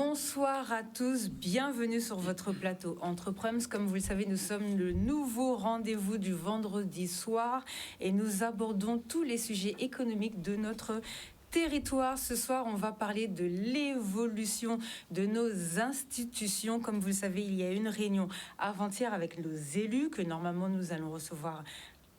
Bonsoir à tous, bienvenue sur votre plateau Entrepreneus. Comme vous le savez, nous sommes le nouveau rendez-vous du vendredi soir et nous abordons tous les sujets économiques de notre territoire. Ce soir, on va parler de l'évolution de nos institutions. Comme vous le savez, il y a eu une réunion avant-hier avec nos élus que normalement nous allons recevoir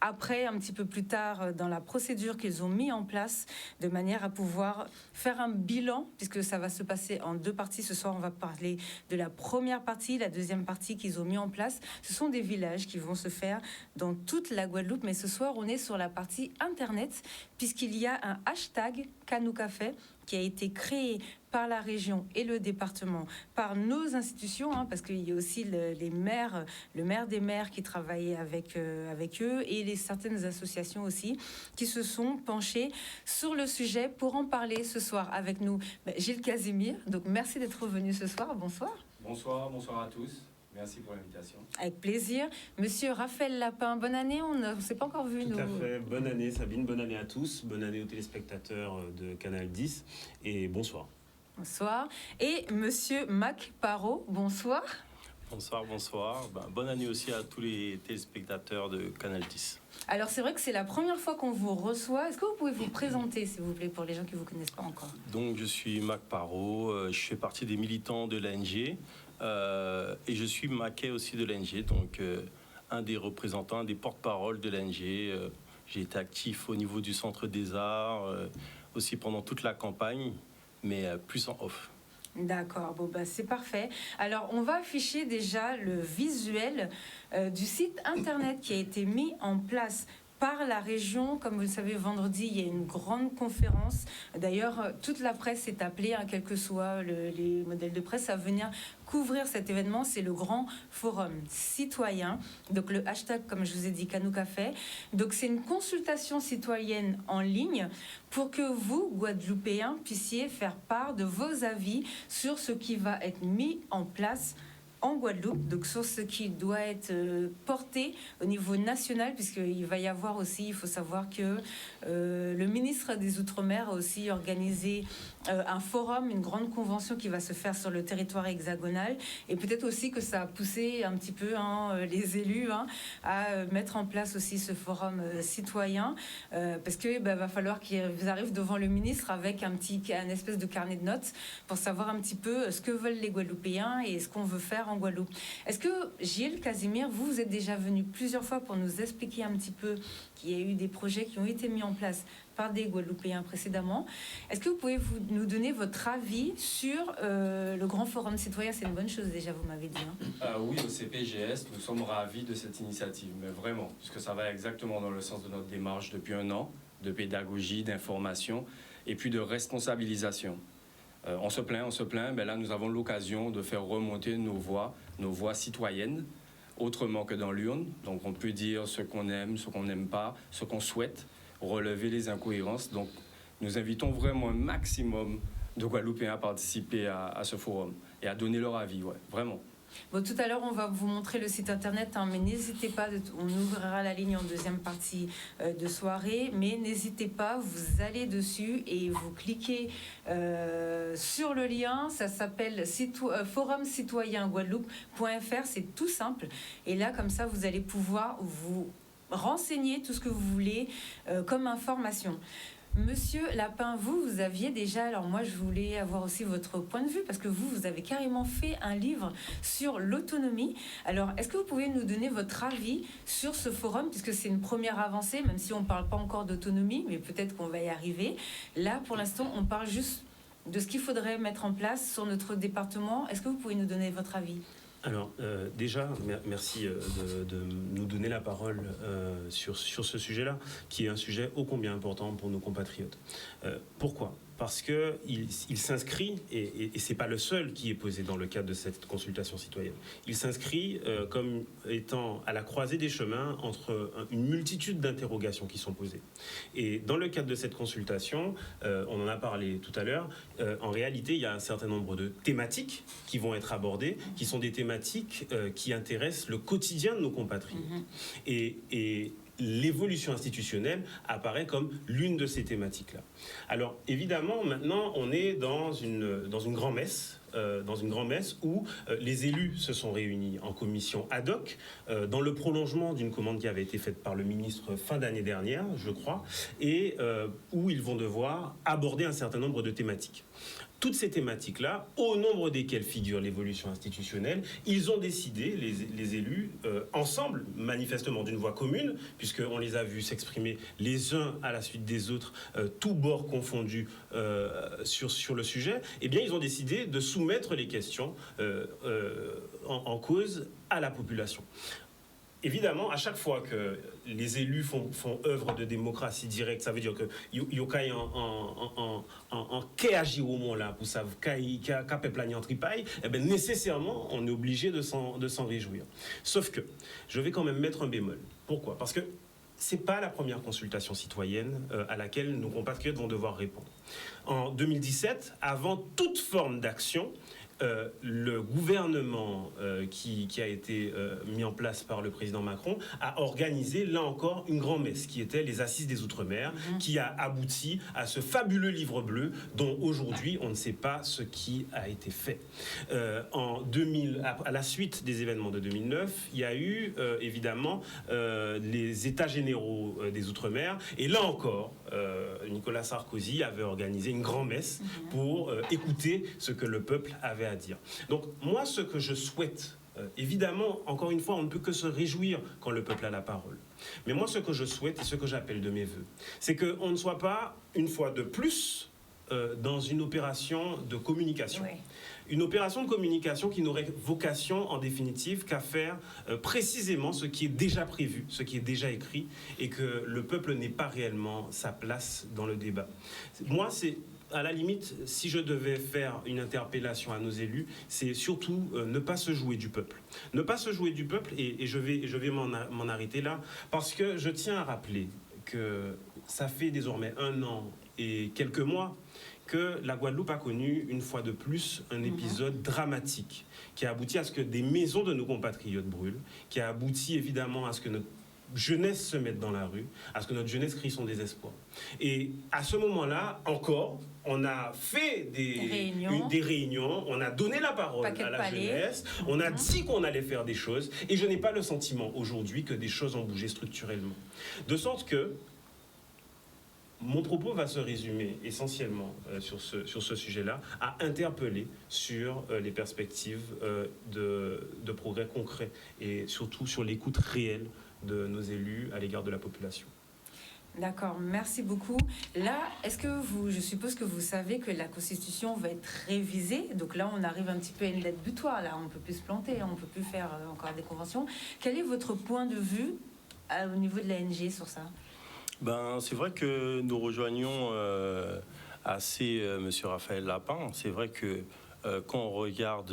après, un petit peu plus tard, dans la procédure qu'ils ont mis en place, de manière à pouvoir faire un bilan, puisque ça va se passer en deux parties. Ce soir, on va parler de la première partie, la deuxième partie qu'ils ont mis en place. Ce sont des villages qui vont se faire dans toute la Guadeloupe, mais ce soir, on est sur la partie Internet, puisqu'il y a un hashtag Canoukafé qui a été créé par la région et le département, par nos institutions, parce qu'il y a aussi les maires, le maire des maires qui travaillait avec eux et certaines associations aussi qui se sont penchées sur le sujet pour en parler ce soir avec nous. Gilles Casimir, donc merci d'être venu ce soir. Bonsoir. Bonsoir à tous. Merci pour l'invitation. Avec plaisir. Monsieur Raphaël Lapin, bonne année. On ne s'est pas encore vu, nous. Tout à fait. Bonne année, Sabine. Bonne année à tous. Bonne année aux téléspectateurs de Canal 10. Et bonsoir. Bonsoir. Et monsieur Mac Parot, bonsoir. Bonsoir. Bonne année aussi à tous les téléspectateurs de Canal 10. Alors, c'est vrai que c'est la première fois qu'on vous reçoit. Est-ce que vous pouvez vous présenter, s'il vous plaît, pour les gens qui ne vous connaissent pas encore? Donc, je suis Mac Parot. Je fais partie des militants de l'ANG. Et je suis maquet aussi de l'ANG. Donc, un des représentants, un des porte-parole de l'ANG. J'ai été actif au niveau du Centre des Arts, aussi pendant toute la campagne, mais plus en off. D'accord, c'est parfait. Alors, on va afficher déjà le visuel du site internet qui a été mis en place par la région. Comme vous le savez, vendredi, il y a une grande conférence. D'ailleurs, toute la presse est appelée, quels que soient les modèles de presse, à venir couvrir cet événement. C'est le grand forum citoyen. Donc, le hashtag, comme je vous ai dit, Canoukafé. Donc, c'est une consultation citoyenne en ligne pour que vous, Guadeloupéens, puissiez faire part de vos avis sur ce qui va être mis en place en Guadeloupe, donc sur ce qui doit être porté au niveau national, puisqu'il va y avoir aussi, il faut savoir que le ministre des Outre-mer a aussi organisé un forum, une grande convention qui va se faire sur le territoire hexagonal, et peut-être aussi que ça a poussé un petit peu les élus à mettre en place aussi ce forum citoyen, parce que va falloir qu'ils arrivent devant le ministre avec un espèce de carnet de notes pour savoir un petit peu ce que veulent les Guadeloupéens et ce qu'on veut faire en Guadeloupe. Est-ce que, Gilles Casimir, vous êtes déjà venu plusieurs fois pour nous expliquer un petit peu qu'il y a eu des projets qui ont été mis en place par des Guadeloupéens précédemment. Est-ce que vous pouvez nous donner votre avis sur le Grand Forum citoyen? C'est une bonne chose déjà, vous m'avez dit. Oui, au CPGS, nous sommes ravis de cette initiative, mais vraiment, puisque ça va exactement dans le sens de notre démarche depuis un an, de pédagogie, d'information et puis de responsabilisation. On se plaint, mais là nous avons l'occasion de faire remonter nos voix citoyennes, autrement que dans l'urne. Donc on peut dire ce qu'on aime, ce qu'on n'aime pas, ce qu'on souhaite, relever les incohérences. Donc nous invitons vraiment un maximum de Guadeloupéens à participer à ce forum et à donner leur avis, vraiment. Tout à l'heure, on va vous montrer le site internet, mais n'hésitez pas, on ouvrira la ligne en deuxième partie de soirée, mais n'hésitez pas, vous allez dessus et vous cliquez sur le lien, ça s'appelle forumcitoyenguadeloupe.fr, c'est tout simple, et là, comme ça, vous allez pouvoir vous renseigner tout ce que vous voulez comme information. Monsieur Lapin, vous aviez déjà, alors moi je voulais avoir aussi votre point de vue, parce que vous avez carrément fait un livre sur l'autonomie. Alors, est-ce que vous pouvez nous donner votre avis sur ce forum, puisque c'est une première avancée, même si on ne parle pas encore d'autonomie, mais peut-être qu'on va y arriver. Là, pour l'instant, on parle juste de ce qu'il faudrait mettre en place sur notre département. Est-ce que vous pouvez nous donner votre avis ? Alors, déjà, merci de nous donner la parole sur ce sujet-là, qui est un sujet ô combien important pour nos compatriotes. Pourquoi ? Parce qu'il s'inscrit, et ce n'est pas le seul qui est posé dans le cadre de cette consultation citoyenne, il s'inscrit comme étant à la croisée des chemins entre une multitude d'interrogations qui sont posées. Et dans le cadre de cette consultation, on en a parlé tout à l'heure, en réalité, il y a un certain nombre de thématiques qui vont être abordées, qui sont des thématiques qui intéressent le quotidien de nos compatriotes. Et l'évolution institutionnelle apparaît comme l'une de ces thématiques-là. Alors, évidemment, maintenant, on est dans une grand-messe dans une grand-messe où les élus se sont réunis en commission ad hoc, dans le prolongement d'une commande qui avait été faite par le ministre fin d'année dernière, je crois, et où ils vont devoir aborder un certain nombre de thématiques. Toutes ces thématiques-là, au nombre desquelles figure l'évolution institutionnelle, ils ont décidé, les élus, ensemble, manifestement d'une voix commune, puisqu'on les a vus s'exprimer les uns à la suite des autres, tous bords confondus sur le sujet, eh bien ils ont décidé de soumettre les questions en cause à la population. Évidemment, à chaque fois que les élus font œuvre de démocratie directe, ça veut dire que il y a un quai agir au moment là pour savoir qu'à peuple en tripaille, eh bien nécessairement on est obligé de s'en réjouir. Sauf que je vais quand même mettre un bémol. Pourquoi ? Parce que c'est pas la première consultation citoyenne à laquelle nos compatriotes vont devoir répondre. En 2017, avant toute forme d'action, le gouvernement qui a été mis en place par le président Macron a organisé, là encore, une grand-messe qui était les Assises des Outre-mer, qui a abouti à ce fabuleux livre bleu dont aujourd'hui on ne sait pas ce qui a été fait. À la suite des événements de 2009, il y a eu évidemment les États généraux des Outre-mer, et là encore, Nicolas Sarkozy avait organisé une grand-messe pour écouter ce que le peuple avait à dire. Donc moi, ce que je souhaite, évidemment, encore une fois, on ne peut que se réjouir quand le peuple a la parole. Mais moi, ce que je souhaite et ce que j'appelle de mes voeux, c'est qu'on ne soit pas, une fois de plus, dans une opération de communication. Oui. Une opération de communication qui n'aurait vocation, en définitive, qu'à faire précisément ce qui est déjà prévu, ce qui est déjà écrit, et que le peuple n'ait pas réellement sa place dans le débat. Moi, c'est... À la limite, si je devais faire une interpellation à nos élus, c'est surtout ne pas se jouer du peuple. Ne pas se jouer du peuple, et je vais m'en arrêter là, parce que je tiens à rappeler que ça fait désormais 1 an et quelques mois que la Guadeloupe a connu, une fois de plus, un épisode dramatique qui a abouti à ce que des maisons de nos compatriotes brûlent, qui a abouti évidemment à ce que notre jeunesse se mette dans la rue, à ce que notre jeunesse crie son désespoir. Et à ce moment-là, encore, on a fait des réunions, on a donné la parole à la jeunesse, on a dit qu'on allait faire des choses, et je n'ai pas le sentiment aujourd'hui que des choses ont bougé structurellement. De sorte que mon propos va se résumer essentiellement sur ce sujet-là, à interpeller sur les perspectives de progrès concrets, et surtout sur l'écoute réelle de nos élus à l'égard de la population. D'accord, merci beaucoup. Là, je suppose que vous savez que la Constitution va être révisée. Donc là, on arrive un petit peu à une date butoir. Là, on ne peut plus se planter, on ne peut plus faire encore des conventions. Quel est votre point de vue au niveau de l'ANG sur ça ? C'est vrai que nous rejoignons assez M. Raphaël Lapin. C'est vrai que quand on regarde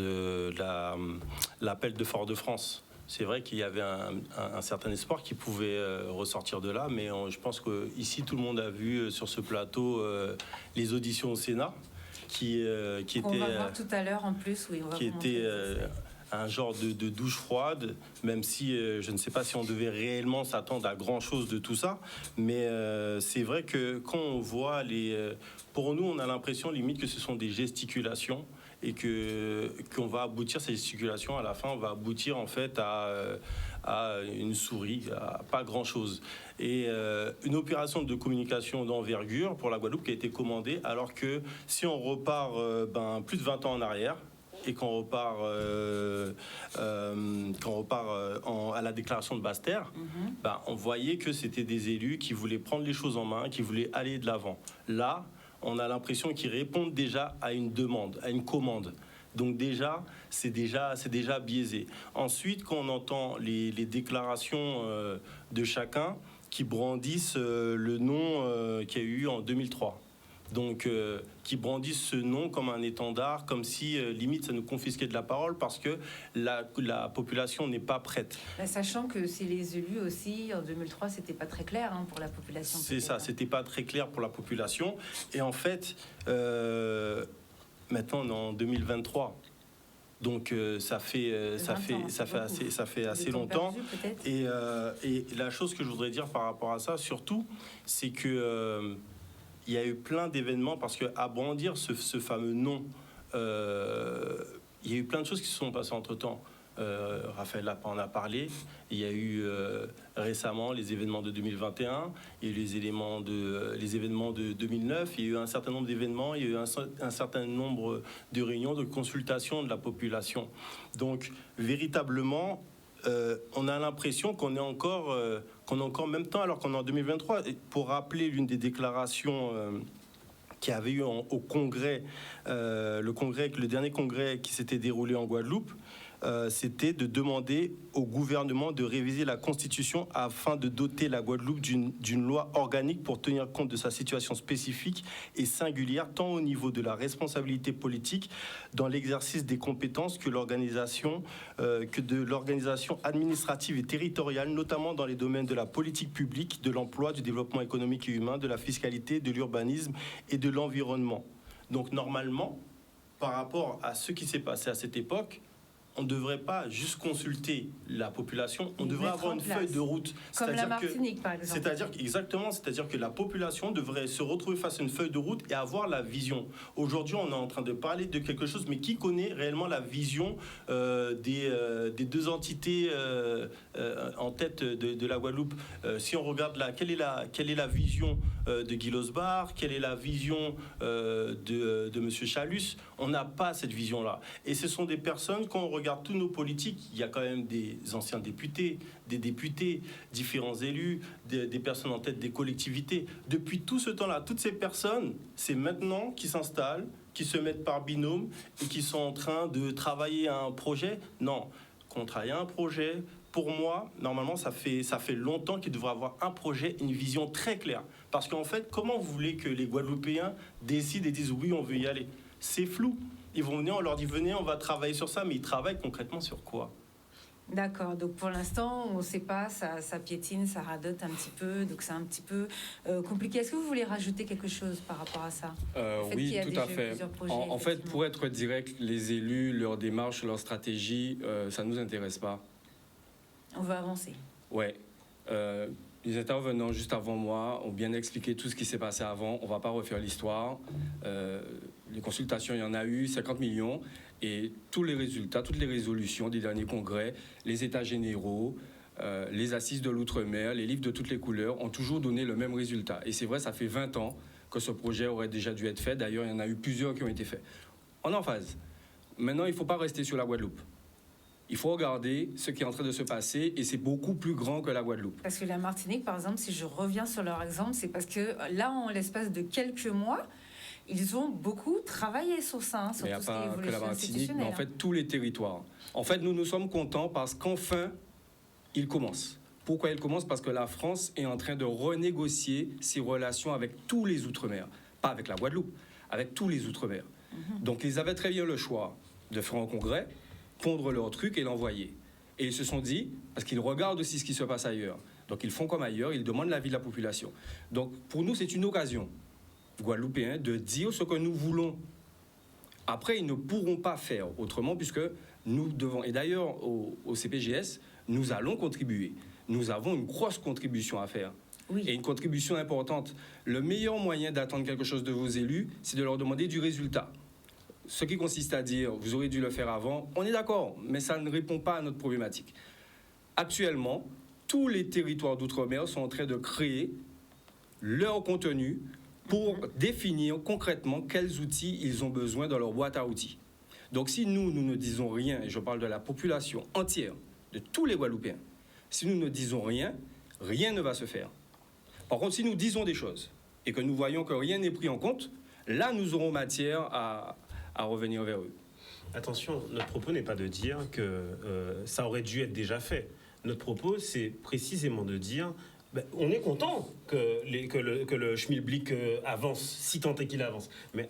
l'appel de Fort-de-France, c'est vrai qu'il y avait un certain espoir qui pouvait ressortir de là, mais je pense qu'ici, tout le monde a vu sur ce plateau les auditions au Sénat, qui étaient... On va voir tout à l'heure en plus, oui. Qui était un genre de douche froide, même si je ne sais pas si on devait réellement s'attendre à grand-chose de tout ça, mais c'est vrai que quand on voit pour nous, on a l'impression limite que ce sont des gesticulations, et qu'on va aboutir, ces gesticulations, à la fin, on va aboutir en fait à une souris, à pas grand-chose. Et une opération de communication d'envergure pour la Guadeloupe qui a été commandée, alors que si on repart plus de 20 ans en arrière, et qu'on repart, à la déclaration de Basse-Terre, on voyait que c'était des élus qui voulaient prendre les choses en main, qui voulaient aller de l'avant. Là, on a l'impression qu'ils répondent déjà à une demande, à une commande. Donc déjà, c'est déjà biaisé. Ensuite, quand on entend les déclarations de chacun qui brandissent le nom qu'il y a eu en 2003. Donc, qui brandissent ce nom comme un étendard, comme si, limite, ça nous confisquait de la parole parce que la population n'est pas prête. Sachant que c'est les élus aussi, en 2003, c'était pas très clair pour la population. C'est ça, c'était pas très clair pour la population. Et en fait, maintenant, on est en 2023. Donc ça fait assez longtemps. Et la chose que je voudrais dire par rapport à ça, surtout, c'est que il y a eu plein d'événements, parce qu'à brandir ce fameux nom il y a eu plein de choses qui se sont passées entre-temps. Raphaël Lapin en a parlé. Il y a eu récemment les événements de 2021, il y a eu les événements de 2009, il y a eu un certain nombre d'événements, il y a eu un certain nombre de réunions, de consultations de la population. Donc, véritablement, on a l'impression qu'on est encore en même temps, alors qu'on est en 2023. Et pour rappeler l'une des déclarations qui avait eu au Congrès, le dernier congrès qui s'était déroulé en Guadeloupe, c'était de demander au gouvernement de réviser la Constitution afin de doter la Guadeloupe d'une loi organique pour tenir compte de sa situation spécifique et singulière, tant au niveau de la responsabilité politique dans l'exercice des compétences que de l'organisation administrative et territoriale, notamment dans les domaines de la politique publique, de l'emploi, du développement économique et humain, de la fiscalité, de l'urbanisme et de l'environnement. Donc normalement, par rapport à ce qui s'est passé à cette époque, on ne devrait pas juste consulter la population, on devrait avoir une feuille de route. Comme la Martinique, par exemple. C'est-à-dire que la population devrait se retrouver face à une feuille de route et avoir la vision. Aujourd'hui, on est en train de parler de quelque chose, mais qui connaît réellement la vision des deux entités en tête de la Guadeloupe? Si on regarde là, quelle est la vision de Guy Losbar, quelle est la vision de M. Chalus? On n'a pas cette vision-là. Et ce sont des personnes, quand on regarde tous nos politiques, il y a quand même des anciens députés, des députés, différents élus, des personnes en tête des collectivités. Depuis tout ce temps-là, toutes ces personnes, c'est maintenant qu'ils s'installent, qui se mettent par binôme et qui sont en train de travailler à un projet. Non, qu'on travaille à un projet, pour moi, normalement, ça fait longtemps qu'il devrait avoir un projet, une vision très claire. Parce qu'en fait, comment vous voulez que les Guadeloupéens décident et disent oui, on veut y aller? C'est flou. Ils vont venir, on leur dit venez, on va travailler sur ça, mais ils travaillent concrètement sur quoi? D'accord, donc pour l'instant, on ne sait pas, ça piétine, ça radote un petit peu, donc c'est un petit peu compliqué. Est-ce que vous voulez rajouter quelque chose par rapport à ça? Oui, tout à fait. En fait, pour être direct, les élus, leur démarche, leur stratégie, ça ne nous intéresse pas. On veut avancer. Ouais. Les intervenants juste avant moi ont bien expliqué tout ce qui s'est passé avant. On ne va pas refaire l'histoire. Les consultations, il y en a eu 50 millions. Et tous les résultats, toutes les résolutions des derniers congrès, les états généraux, les assises de l'outre-mer, les livres de toutes les couleurs ont toujours donné le même résultat. Et c'est vrai, ça fait 20 ans que ce projet aurait déjà dû être fait. D'ailleurs, il y en a eu plusieurs qui ont été faits. On est en phase. Maintenant, il ne faut pas rester sur la Guadeloupe. Il faut regarder ce qui est en train de se passer et c'est beaucoup plus grand que la Guadeloupe. Parce que la Martinique, par exemple, si je reviens sur leur exemple, c'est parce que là, en l'espace de quelques mois, ils ont beaucoup travaillé sur ça, sur tout ce qui est évolution que la Martinique, mais en fait, hein. tous les territoires. En fait, nous sommes contents parce qu'enfin, ils commencent. Pourquoi ils commencent? Parce que la France est en train de renégocier ses relations avec tous les Outre-mer. Pas avec la Guadeloupe, avec tous les Outre-mer. Donc, ils avaient très bien le choix de faire un congrès, pondre leur truc et l'envoyer. Et ils se sont dit, parce qu'ils regardent aussi ce qui se passe ailleurs, donc ils font comme ailleurs, ils demandent l'avis de la population. Donc pour nous, c'est une occasion, Guadeloupéens, de dire ce que nous voulons. Après, ils ne pourront pas faire autrement, puisque nous devons, et d'ailleurs au CPGS, nous allons contribuer. Nous avons une grosse contribution à faire. Oui. Et une contribution importante. Le meilleur moyen d'attendre quelque chose de vos élus, c'est de leur demander du résultat. Ce qui consiste à dire, vous aurez dû le faire avant, on est d'accord, mais ça ne répond pas à notre problématique. Actuellement, tous les territoires d'outre-mer sont en train de créer leur contenu pour définir concrètement quels outils ils ont besoin dans leur boîte à outils. Donc si nous ne disons rien, et je parle de la population entière, de tous les Guadeloupéens, si nous ne disons rien, rien ne va se faire. Par contre, si nous disons des choses et que nous voyons que rien n'est pris en compte, là, nous aurons matière à revenir vers eux. Attention, notre propos n'est pas de dire que ça aurait dû être déjà fait. Notre propos, c'est précisément de dire on est content que le schmilblick avance, si tant est qu'il avance. Mais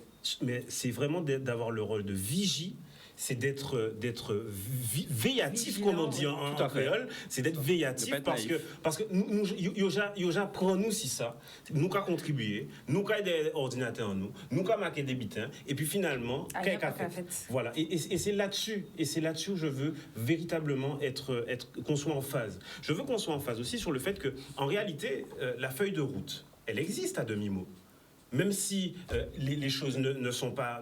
c'est vraiment d'avoir le rôle de vigie, c'est d'être véatif, comme on dit en créole, c'est d'être véatif parce que nous Yoja prend nous si ça, nous qu'à contribuer, nous qu'à des ordinateurs nous qu'à marquer des bitins et puis finalement qu'à fait. Voilà, et c'est là-dessus où je veux véritablement être qu'on soit en phase. Je veux qu'on soit en phase aussi sur le fait que en réalité la feuille de route, elle existe à demi-mot. même si les choses ne sont pas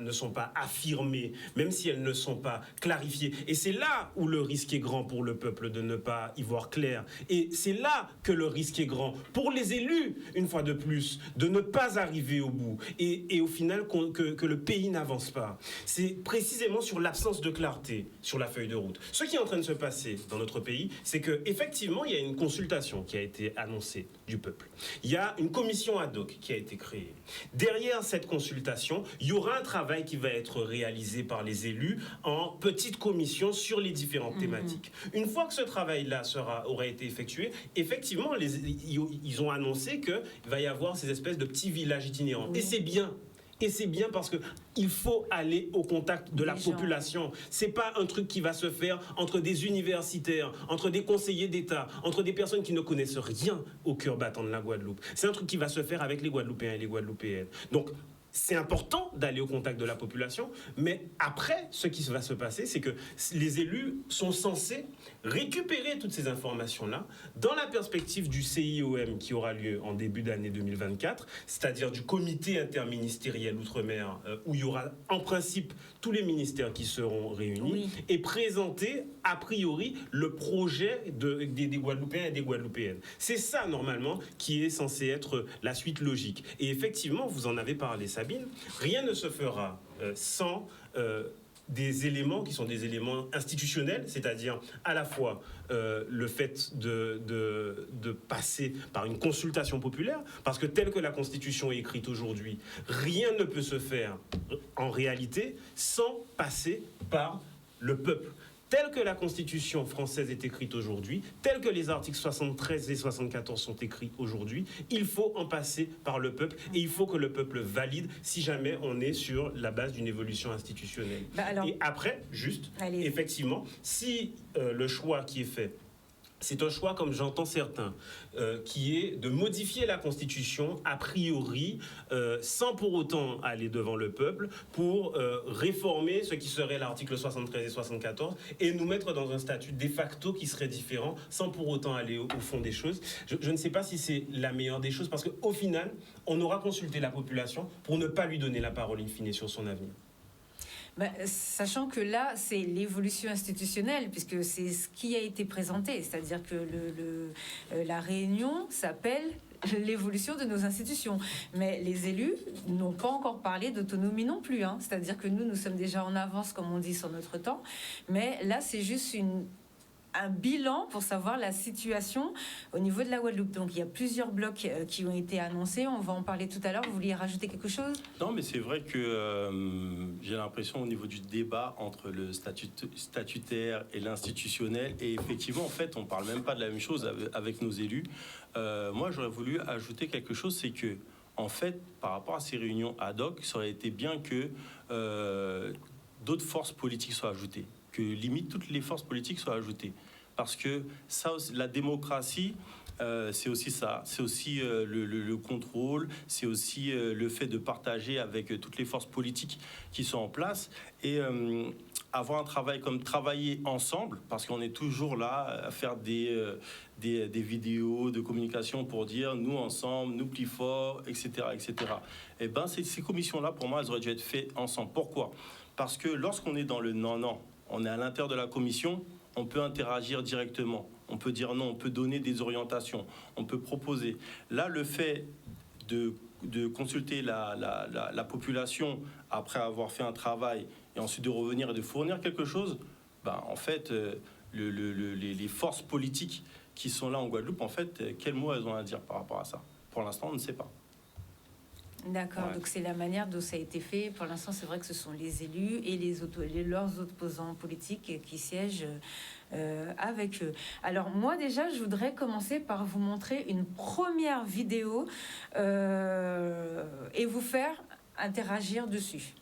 affirmées, même si elles ne sont pas clarifiées. Et c'est là où le risque est grand pour le peuple de ne pas y voir clair. Et c'est là que le risque est grand pour les élus, une fois de plus, de ne pas arriver au bout. Et au final, que le pays n'avance pas. C'est précisément sur l'absence de clarté sur la feuille de route. Ce qui est en train de se passer dans notre pays, c'est qu'effectivement, il y a une consultation qui a été annoncée du peuple. Il y a une commission ad hoc qui a été créée. Derrière cette consultation, il y aura un travail qui va être réalisé par les élus en petites commissions sur les différentes thématiques. Une fois que ce travail-là aura été effectué, effectivement, ils ont annoncé qu'il va y avoir ces espèces de petits villages itinérants. Et c'est bien. Et c'est bien parce qu'il faut aller au contact de la population. C'est pas un truc qui va se faire entre des universitaires, entre des conseillers d'État, entre des personnes qui ne connaissent rien au cœur battant de la Guadeloupe. C'est un truc qui va se faire avec les Guadeloupéens et les Guadeloupéennes. Donc, c'est important d'aller au contact de la population, mais après, ce qui va se passer, c'est que les élus sont censés récupérer toutes ces informations-là dans la perspective du CIOM qui aura lieu en début d'année 2024, c'est-à-dire du comité interministériel Outre-mer, où il y aura en principe tous les ministères qui seront réunis, et présenter a priori le projet des Guadeloupéens et des Guadeloupéennes. C'est ça, normalement, qui est censé être la suite logique. Et effectivement, vous en avez parlé, Sabine, rien ne se fera sans des éléments qui sont des éléments institutionnels, c'est-à-dire à la fois le fait de passer par une consultation populaire, parce que telle que la Constitution est écrite aujourd'hui, rien ne peut se faire en réalité sans passer par le peuple. Telle que la Constitution française est écrite aujourd'hui, telle que les articles 73 et 74 sont écrits aujourd'hui, il faut en passer par le peuple et il faut que le peuple valide si jamais on est sur la base d'une évolution institutionnelle. Et après, effectivement, si le choix qui est fait, c'est un choix, comme j'entends certains, qui est de modifier la Constitution a priori sans pour autant aller devant le peuple pour réformer ce qui serait l'article 73 et 74 et nous mettre dans un statut de facto qui serait différent sans pour autant aller au fond des choses. Je ne sais pas si c'est la meilleure des choses parce qu'au final, on aura consulté la population pour ne pas lui donner la parole in fine sur son avenir. Sachant que là, c'est l'évolution institutionnelle, puisque c'est ce qui a été présenté. C'est-à-dire que la réunion s'appelle l'évolution de nos institutions. Mais les élus n'ont pas encore parlé d'autonomie non plus. C'est-à-dire que nous sommes déjà en avance, comme on dit, sur notre temps. Mais là, c'est juste un bilan pour savoir la situation au niveau de la Guadeloupe. Donc il y a plusieurs blocs qui ont été annoncés. On va en parler tout à l'heure. Vous vouliez rajouter quelque chose? Non, mais c'est vrai que j'ai l'impression au niveau du débat entre le statutaire et l'institutionnel, et effectivement, en fait, on parle même pas de la même chose avec nos élus. Moi, j'aurais voulu ajouter quelque chose, c'est que, en fait, par rapport à ces réunions ad hoc, ça aurait été bien que d'autres forces politiques soient ajoutées, que limite toutes les forces politiques soient ajoutées. Parce que ça, la démocratie, c'est aussi ça. C'est aussi le contrôle, c'est aussi le fait de partager avec toutes les forces politiques qui sont en place. Et avoir un travail comme travailler ensemble, parce qu'on est toujours là à faire des vidéos de communication pour dire nous ensemble, nous plus forts, etc. etc. Et ben, ces commissions-là, pour moi, elles auraient dû être faites ensemble. Pourquoi? Parce que lorsqu'on est dans le non-non, on est à l'intérieur de la commission, on peut interagir directement. On peut dire non, on peut donner des orientations, on peut proposer. Là, le fait de consulter la population après avoir fait un travail et ensuite de revenir et de fournir quelque chose, ben, en fait, les forces politiques qui sont là en Guadeloupe, en fait, quels mots elles ont à dire par rapport à ça? Pour l'instant, on ne sait pas. D'accord, donc c'est la manière dont ça a été fait. Pour l'instant, c'est vrai que ce sont les élus et leurs opposants politiques qui siègent avec eux. Alors moi déjà, je voudrais commencer par vous montrer une première vidéo et vous faire interagir dessus.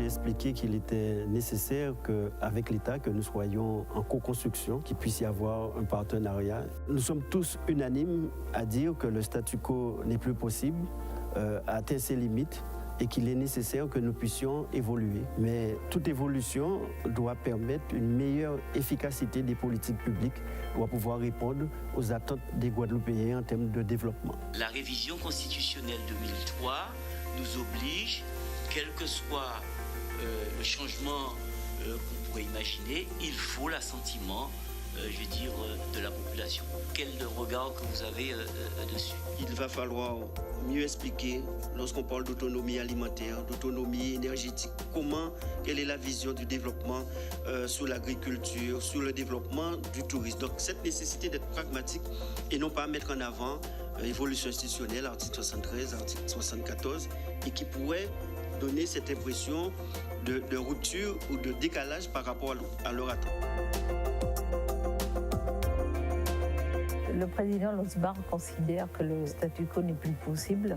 expliqué qu'il était nécessaire qu'avec l'État, que nous soyons en co-construction, qu'il puisse y avoir un partenariat. Nous sommes tous unanimes à dire que le statu quo n'est plus possible, a atteint ses limites, et qu'il est nécessaire que nous puissions évoluer. Mais toute évolution doit permettre une meilleure efficacité des politiques publiques, doit pouvoir répondre aux attentes des Guadeloupéens en termes de développement. La révision constitutionnelle 2003 nous oblige, quel que soit le changement qu'on pourrait imaginer, il faut l'assentiment de la population. Quel regard que vous avez dessus? Il va falloir mieux expliquer, lorsqu'on parle d'autonomie alimentaire, d'autonomie énergétique, quelle est la vision du développement sur l'agriculture, sur le développement du tourisme. Donc cette nécessité d'être pragmatique et non pas mettre en avant l'évolution institutionnelle, article 73, article 74, et qui pourrait donner cette impression de rupture ou de décalage par rapport à leur attente. Le président Losbar considère que le statu quo n'est plus possible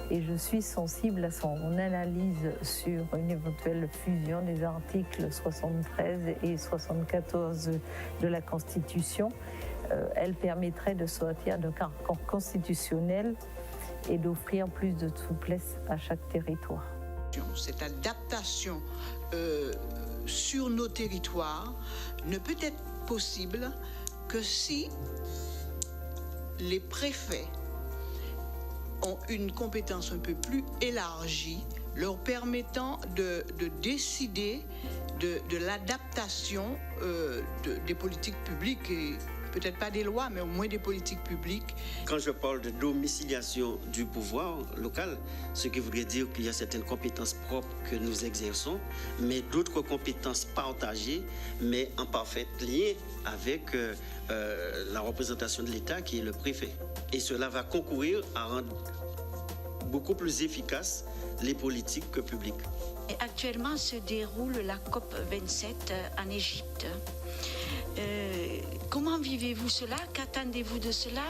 et je suis sensible à son analyse sur une éventuelle fusion des articles 73 et 74 de la Constitution. Elle permettrait de sortir d'un carcan constitutionnel et d'offrir plus de souplesse à chaque territoire. Cette adaptation sur nos territoires ne peut être possible que si les préfets ont une compétence un peu plus élargie, leur permettant de décider de l'adaptation des politiques publiques, et peut-être pas des lois, mais au moins des politiques publiques. Quand je parle de domiciliation du pouvoir local, ce qui voudrait dire qu'il y a certaines compétences propres que nous exerçons, mais d'autres compétences partagées, mais en parfait lien avec la représentation de l'État qui est le préfet. Et cela va concourir à rendre beaucoup plus efficaces les politiques publiques. Et actuellement se déroule la COP 27 en Égypte. Comment vivez-vous cela? Qu'attendez-vous de cela?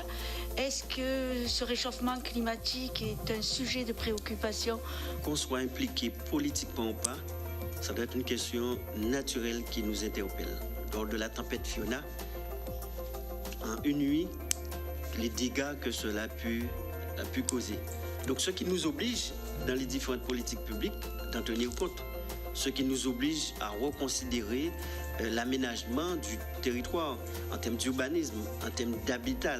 Est-ce que ce réchauffement climatique est un sujet de préoccupation? Qu'on soit impliqué politiquement ou pas, ça doit être une question naturelle qui nous interpelle. Lors de la tempête Fiona, en une nuit, les dégâts que cela a pu causer. Donc ce qui nous oblige, dans les différentes politiques publiques, d'en tenir compte. Ce qui nous oblige à reconsidérer l'aménagement du territoire en termes d'urbanisme, en termes d'habitat,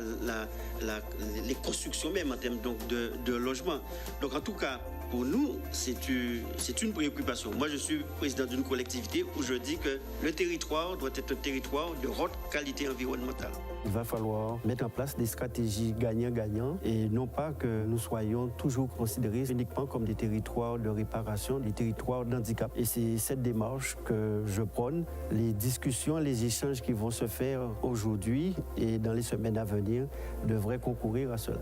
les constructions même, en termes donc, de logement. Donc en tout cas, pour nous, c'est une préoccupation. Moi, je suis président d'une collectivité où je dis que le territoire doit être un territoire de haute qualité environnementale. Il va falloir mettre en place des stratégies gagnant-gagnant et non pas que nous soyons toujours considérés uniquement comme des territoires de réparation, des territoires d'handicap. Et c'est cette démarche que je prône. Les discussions, les échanges qui vont se faire aujourd'hui et dans les semaines à venir devraient concourir à cela.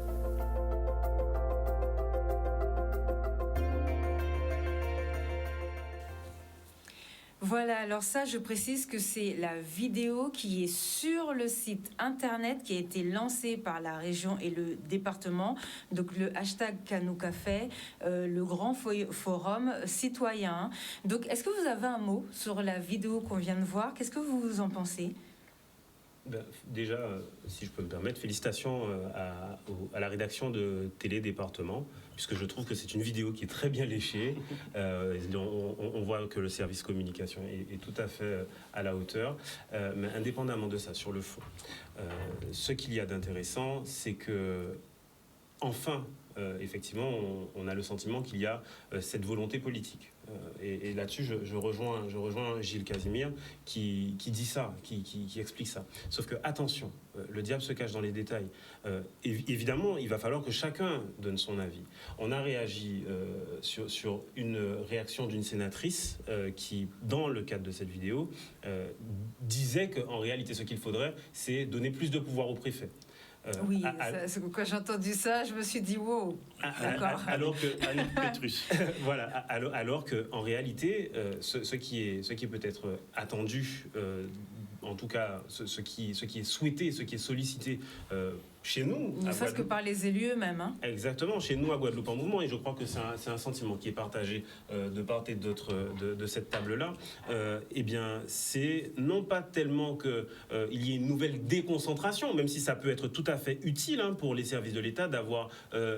Voilà, alors ça, je précise que c'est la vidéo qui est sur le site internet qui a été lancée par la région et le département. Donc le hashtag Canoukafé, le grand forum citoyen. Donc est-ce que vous avez un mot sur la vidéo qu'on vient de voir? Qu'est-ce que vous en pensez? Déjà, si je peux me permettre, félicitations à la rédaction de Télé Département, puisque je trouve que c'est une vidéo qui est très bien léchée. On voit que le service communication est tout à fait à la hauteur. Mais indépendamment de ça, sur le fond, ce qu'il y a d'intéressant, c'est que, enfin, effectivement, on a le sentiment qu'il y a cette volonté politique. Et là-dessus, je rejoins Gilles Casimir qui dit ça, qui explique ça. Sauf que, attention, le diable se cache dans les détails. Évidemment, il va falloir que chacun donne son avis. On a réagi sur une réaction d'une sénatrice qui, dans le cadre de cette vidéo, disait qu'en réalité, ce qu'il faudrait, c'est donner plus de pouvoir au préfet. Oui, quand j'ai entendu ça, je me suis dit wow. D'accord. Alors que voilà, alors que en réalité, ce qui est peut-être attendu en tout cas ce qui est souhaité, ce qui est sollicité chez nous. Ne serait-ce que par les élus eux-mêmes. Hein. Exactement, chez nous à Guadeloupe en mouvement, et je crois que c'est un sentiment qui est partagé de part et d'autre de cette table-là. Eh bien, c'est non pas tellement qu'il y ait une nouvelle déconcentration, même si ça peut être tout à fait utile pour les services de l'État d'avoir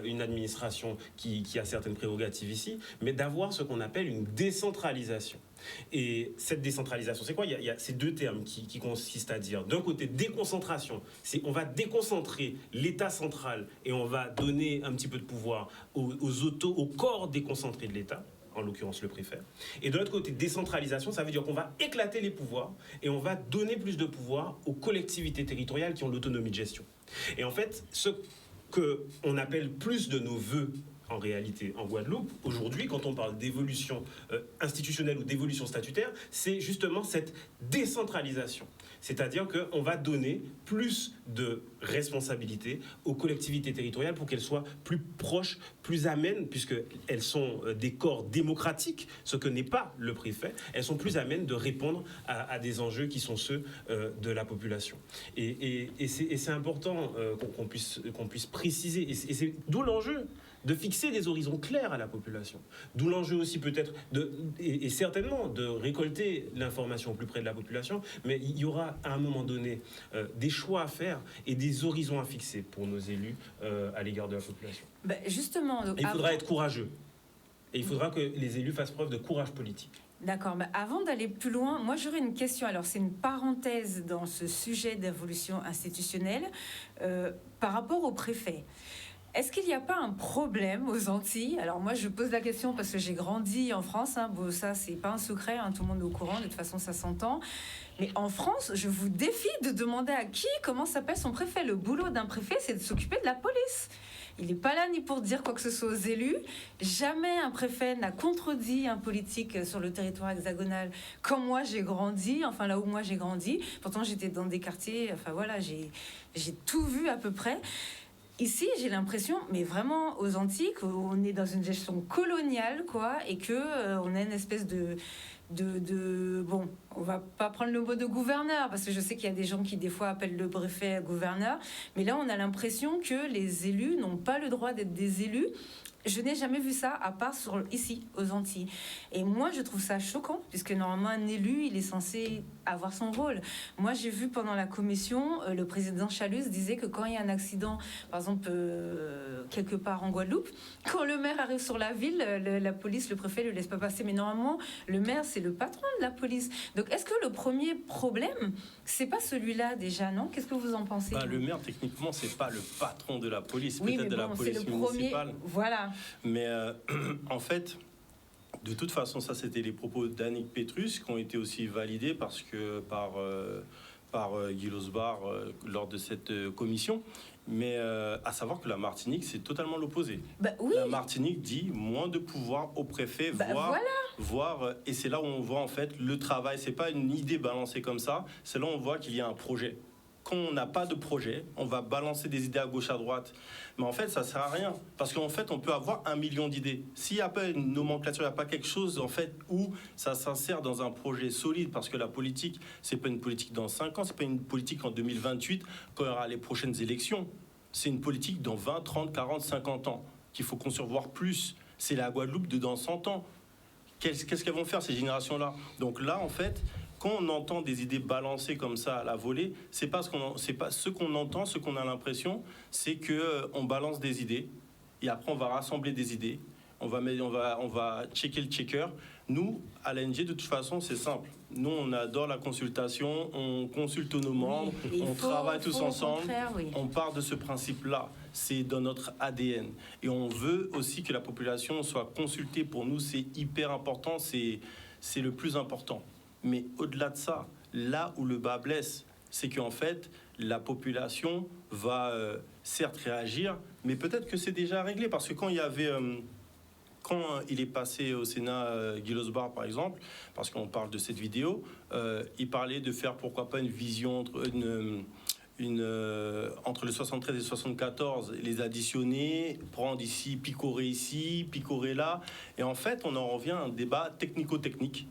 une administration qui a certaines prérogatives ici, mais d'avoir ce qu'on appelle une décentralisation. Et cette décentralisation, c'est quoi ? Il y a ces deux termes qui consistent à dire, d'un côté, déconcentration, c'est on va déconcentrer l'État central et on va donner un petit peu de pouvoir au corps déconcentré de l'État, en l'occurrence le préfet. Et de l'autre côté, décentralisation, ça veut dire qu'on va éclater les pouvoirs et on va donner plus de pouvoir aux collectivités territoriales qui ont l'autonomie de gestion. Et en fait, ce qu'on appelle plus de nos voeux en réalité en Guadeloupe, aujourd'hui, quand on parle d'évolution institutionnelle ou d'évolution statutaire, c'est justement cette décentralisation. C'est-à-dire qu'on va donner plus de responsabilités aux collectivités territoriales pour qu'elles soient plus proches, plus amènes, puisqu'elles sont des corps démocratiques, ce que n'est pas le préfet, elles sont plus amènes de répondre à des enjeux qui sont ceux de la population. Et c'est important qu'on puisse préciser, et c'est d'où l'enjeu de fixer des horizons clairs à la population. D'où l'enjeu aussi peut-être, et certainement, de récolter l'information au plus près de la population, mais il y aura à un moment donné des choix à faire et des horizons à fixer pour nos élus à l'égard de la population. Justement, il faudra être courageux. Et il faudra que les élus fassent preuve de courage politique. D'accord, mais avant d'aller plus loin, moi j'aurais une question. Alors c'est une parenthèse dans ce sujet d'évolution institutionnelle par rapport au préfet. Est-ce qu'il n'y a pas un problème aux Antilles ? Alors moi je pose la question parce que j'ai grandi en France, bon, ça c'est pas un secret, tout le monde est au courant, de toute façon ça s'entend. Mais en France, je vous défie de demander à comment s'appelle son préfet. Le boulot d'un préfet, c'est de s'occuper de la police. Il n'est pas là ni pour dire quoi que ce soit aux élus. Jamais un préfet n'a contredit un politique sur le territoire hexagonal quand moi j'ai grandi, enfin là où moi j'ai grandi. Pourtant j'étais dans des quartiers, enfin voilà, j'ai tout vu à peu près. Ici, j'ai l'impression, mais vraiment aux Antilles, qu'on est dans une gestion coloniale, quoi, et qu'on a une espèce de... Bon, on va pas prendre le mot de gouverneur, parce que je sais qu'il y a des gens qui, des fois, appellent le préfet gouverneur, mais là, on a l'impression que les élus n'ont pas le droit d'être des élus. Je n'ai jamais vu ça, à part ici, aux Antilles. Et moi, je trouve ça choquant, puisque normalement, un élu, il est censé avoir son rôle. Moi, j'ai vu pendant la commission, le président Chalus disait que quand il y a un accident, par exemple, quelque part en Guadeloupe, quand le maire arrive sur la ville, la police, le préfet ne le laisse pas passer. Mais normalement, le maire, c'est le patron de la police. Donc, est-ce que le premier problème, c'est pas celui-là déjà, non ? Qu'est-ce que vous en pensez ? Le maire, techniquement, c'est pas le patron de la police, oui, peut-être de la police municipale. Voilà. Mais en fait, de toute façon, ça c'était les propos d'Annick Petrus qui ont été aussi validés par Guy Losbar lors de cette commission. Mais à savoir que la Martinique, c'est totalement l'opposé. Oui. La Martinique dit moins de pouvoir au préfet, voire, et c'est là où on voit en fait le travail. C'est pas une idée balancée comme ça, c'est là où on voit qu'il y a un projet. Quand on n'a pas de projet, on va balancer des idées à gauche, à droite. Mais en fait, ça ne sert à rien. Parce qu'en fait, on peut avoir 1 million d'idées. S'il n'y a pas une nomenclature, il n'y a pas quelque chose en fait, où ça s'insère dans un projet solide. Parce que la politique, ce n'est pas une politique dans 5 ans, ce n'est pas une politique en 2028, quand il y aura les prochaines élections. C'est une politique dans 20, 30, 40, 50 ans, qu'il faut concevoir plus. C'est la Guadeloupe de dans 100 ans. Qu'est-ce qu'elles vont faire, ces générations-là ? Donc là, en fait... Quand on entend des idées balancées comme ça à la volée, c'est pas ce qu'on entend, ce qu'on a l'impression, c'est que on balance des idées et après on va rassembler des idées, on va checker le checker. Nous, à l'ANG, de toute façon, c'est simple. Nous, on adore la consultation, on consulte nos membres, on travaille tous ensemble, on part de ce principe-là. C'est dans notre ADN. Et on veut aussi que la population soit consultée. Pour nous, c'est hyper important, c'est le plus important. Mais au-delà de ça, là où le bas blesse, c'est qu'en fait, la population va certes réagir, mais peut-être que c'est déjà réglé. Parce que quand il est passé au Sénat, Guy Losbar par exemple, parce qu'on parle de cette vidéo, il parlait de faire pourquoi pas une vision entre le 73 et le 74, les additionner, prendre ici, picorer là. Et en fait, on en revient à un débat technico-technique.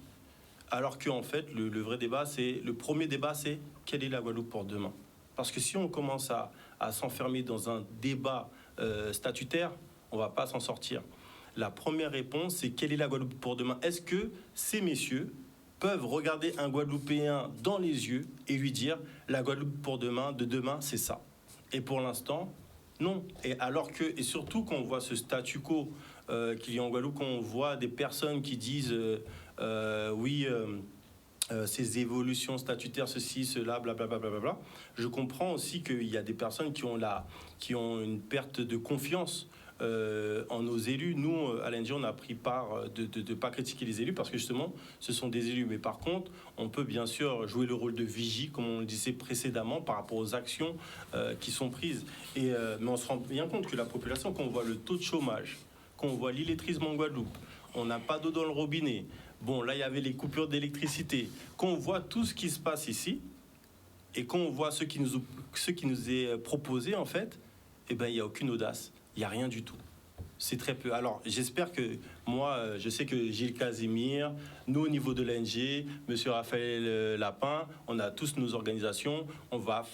Alors qu'en fait, le vrai débat, le premier débat, c'est quelle est la Guadeloupe pour demain? Parce que si on commence à s'enfermer dans un débat statutaire, on ne va pas s'en sortir. La première réponse, c'est quelle est la Guadeloupe pour demain? Est-ce que ces messieurs peuvent regarder un Guadeloupéen dans les yeux et lui dire la Guadeloupe pour demain, de demain, c'est ça? Et pour l'instant, non. Et surtout quand on voit ce statu quo qu'il y a en Guadeloupe, quand on voit des personnes qui disent ces évolutions statutaires, ceci, cela, blablabla, bla. Je comprends aussi qu'il y a des personnes qui ont une perte de confiance en nos élus. Nous, à l'NG, on a pris part de ne pas critiquer les élus parce que justement, ce sont des élus. Mais par contre, on peut bien sûr jouer le rôle de vigie, comme on le disait précédemment, par rapport aux actions qui sont prises. Mais on se rend bien compte que la population, quand on voit le taux de chômage, quand on voit l'illettrisme en Guadeloupe, on n'a pas d'eau dans le robinet. Bon, là, il y avait les coupures d'électricité. Quand on voit tout ce qui se passe ici, et quand on voit ce qui nous est proposé, en fait, eh ben, il n'y a aucune audace. Il n'y a rien du tout. C'est très peu. Alors, j'espère que moi, je sais que Gilles Casimir, nous, au niveau de l'ANG, Monsieur Raphaël Lapin, on a tous nos organisations. On va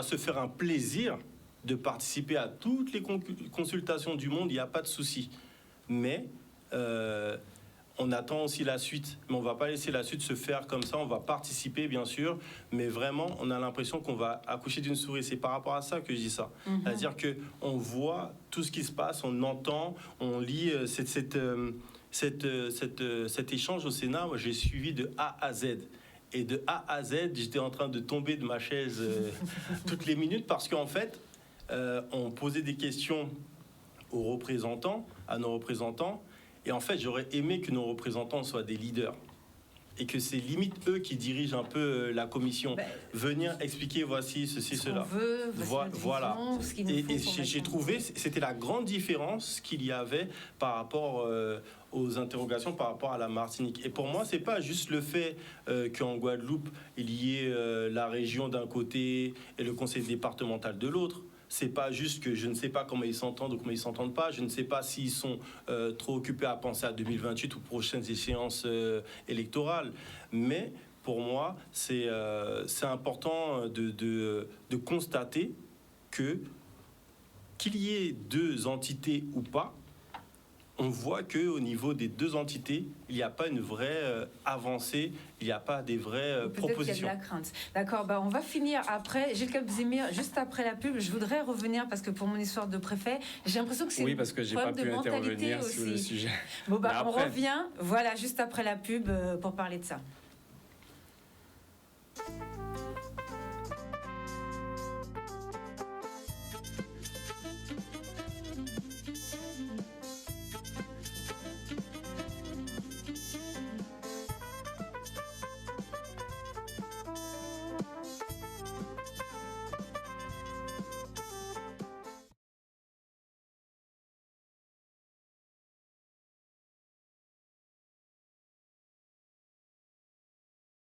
se faire un plaisir de participer à toutes les consultations du monde. Il n'y a pas de souci. Mais on attend aussi la suite, mais on ne va pas laisser la suite se faire comme ça. On va participer, bien sûr, mais vraiment, on a l'impression qu'on va accoucher d'une souris. C'est par rapport à ça que je dis ça. C'est-à-dire qu'on voit tout ce qui se passe, on entend, on lit cet échange au Sénat. Moi, j'ai suivi de A à Z. Et de A à Z, j'étais en train de tomber de ma chaise toutes les minutes parce qu'en fait, on posait des questions aux représentants, à nos représentants. Et en fait, j'aurais aimé que nos représentants soient des leaders et que c'est limite eux qui dirigent un peu la commission. Venir expliquer voici ceci, cela. Voilà. Et j'ai trouvé, c'était la grande différence qu'il y avait par rapport aux interrogations par rapport à la Martinique. Et pour moi, c'est pas juste le fait qu'en Guadeloupe, il y ait la région d'un côté et le conseil départemental de l'autre. C'est pas juste que je ne sais pas comment ils s'entendent ou comment ils s'entendent pas. Je ne sais pas s'ils sont trop occupés à penser à 2028 ou prochaines échéances électorales. Mais pour moi, c'est important de constater qu'il y ait deux entités ou pas. On voit qu'au niveau des deux entités, il n'y a pas une vraie avancée, il n'y a pas des vraies propositions. Peut-être qu'il y a de la crainte. D'accord, on va finir après. Gilles Casimir, juste après la pub, je voudrais revenir parce que pour mon histoire de préfet, j'ai l'impression que c'est parce que j'ai pas pu intervenir sur le sujet. Bon, on revient, voilà, juste après la pub pour parler de ça.